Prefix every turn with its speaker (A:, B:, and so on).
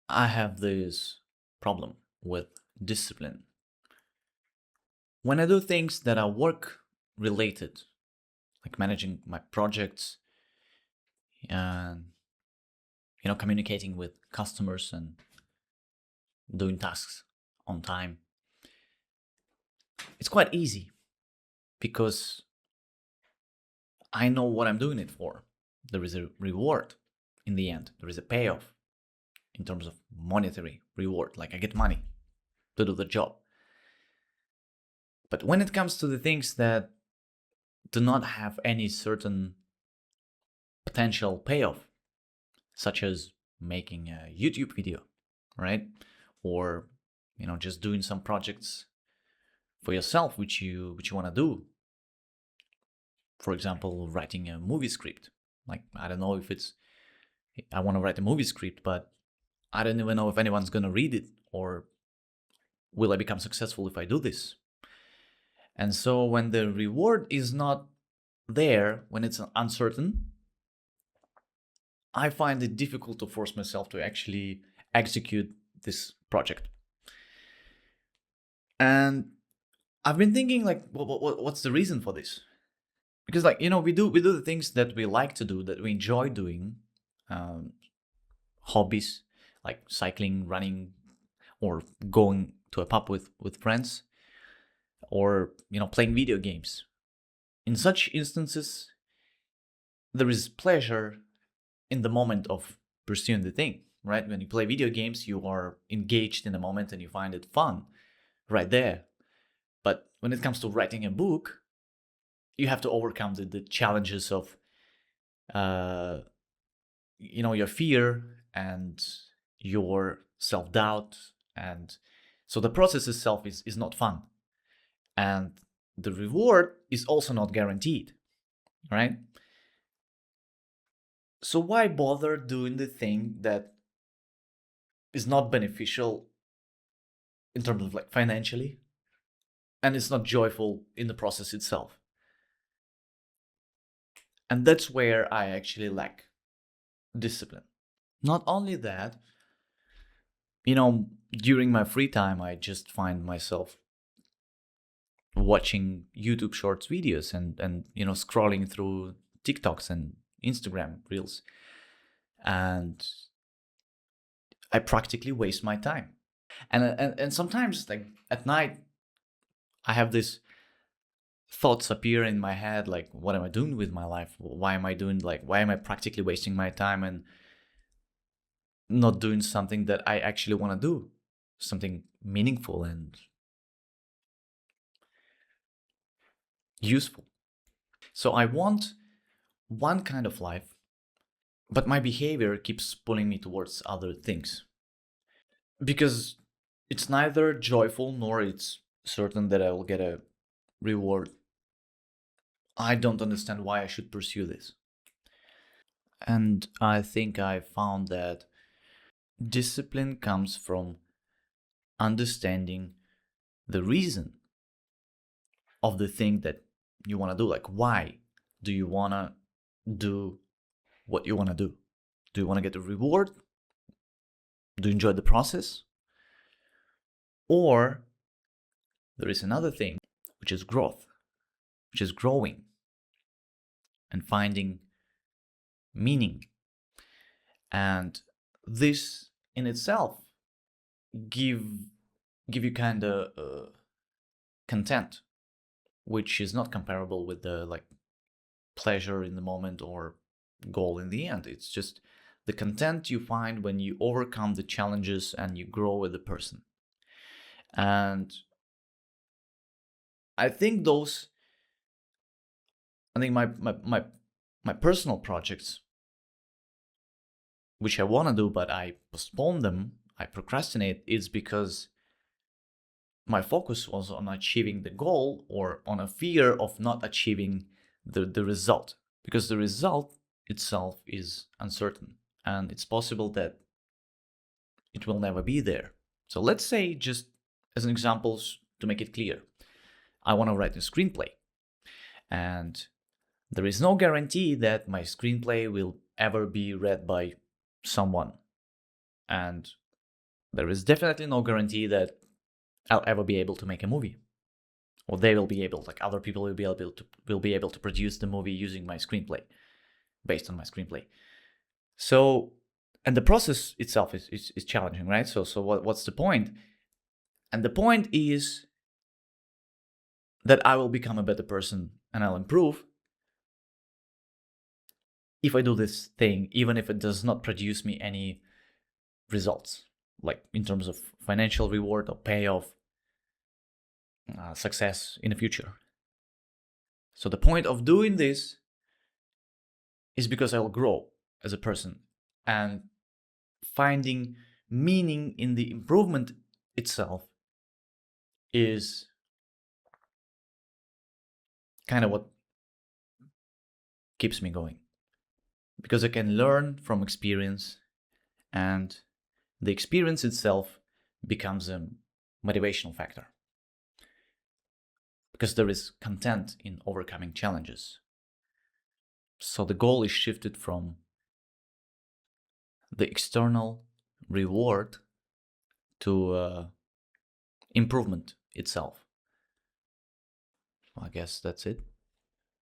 A: I have this problem with discipline. When I do things that are work related, like managing my projects and communicating with customers and doing tasks on time, it's quite easy because I know what I'm doing it for. There is a reward in the end. There is a payoff in terms of monetary reward, like I get money to do the job. But when it comes to the things that do not have any certain potential payoff, such as making a YouTube video, right? Or just doing some projects for yourself which you want to do. For example, writing a movie script. Like I don't know if it's I want to write a movie script, but I don't even know if anyone's going to read it or will I become successful if I do this. And so when the reward is not there, when it's uncertain, I find it difficult to force myself to actually execute this project. And I've been thinking, like, what's the reason for this? Because, like, we do the things that we like to do, that we enjoy doing, um, hobbies like cycling, running, or going to a pub with friends, or playing video games. In such instances, there is pleasure in the moment of pursuing the thing, right? When you play video games, you are engaged in the moment and you find it fun right there. But when it comes to writing a book, you have to overcome the challenges of, uh, your fear and your self doubt. And so the process itself is not fun. And the reward is also not guaranteed, right? So why bother doing the thing that is not beneficial in terms of like financially, and it's not joyful in the process itself? And that's where I actually lack discipline. Not only that, during my free time, I just find myself watching YouTube Shorts videos and scrolling through TikToks and Instagram Reels, and I practically waste my time. And sometimes, like at night, I have this thoughts appear in my head, like, what am I doing with my life? Why am I practically wasting my time and not doing something that I actually want to do, something meaningful and useful? So I want one kind of life, but my behavior keeps pulling me towards other things because it's neither joyful nor it's certain that I will get a reward. I don't understand why I should pursue this. And I think I found that discipline comes from understanding the reason of the thing that you want to do. Like, why do you want to do what you want to do? Do you want to get a reward? Do you enjoy the process? Or there is another thing, which is growth, which is growing and finding meaning. And this in itself give give you kind of content, which is not comparable with the like pleasure in the moment or goal in the end. It's just the content you find when you overcome the challenges and you grow with the person. And I think those, I think my personal projects, which I want to do, but I postpone them, I procrastinate, is because my focus was on achieving the goal or on a fear of not achieving the result, because the result itself is uncertain and it's possible that it will never be there. So let's say, just as an example to make it clear, I want to write a screenplay, and there is no guarantee that my screenplay will ever be read by someone. And There is definitely no guarantee that I'll ever be able to make a movie, or they will be able, like other people will be able to produce the movie using my screenplay, based on my screenplay. So, and the process itself is challenging, right? So what's the point? And the point is that I will become a better person and I'll improve if I do this thing, even if it does not produce me any results, like in terms of financial reward or payoff, success in the future. So the point of doing this is because I will grow as a person, and finding meaning in the improvement itself is kind of what keeps me going, because I can learn from experience, and the experience itself becomes a motivational factor, because there is content in overcoming challenges. So the goal is shifted from the external reward to improvement itself. I guess that's it.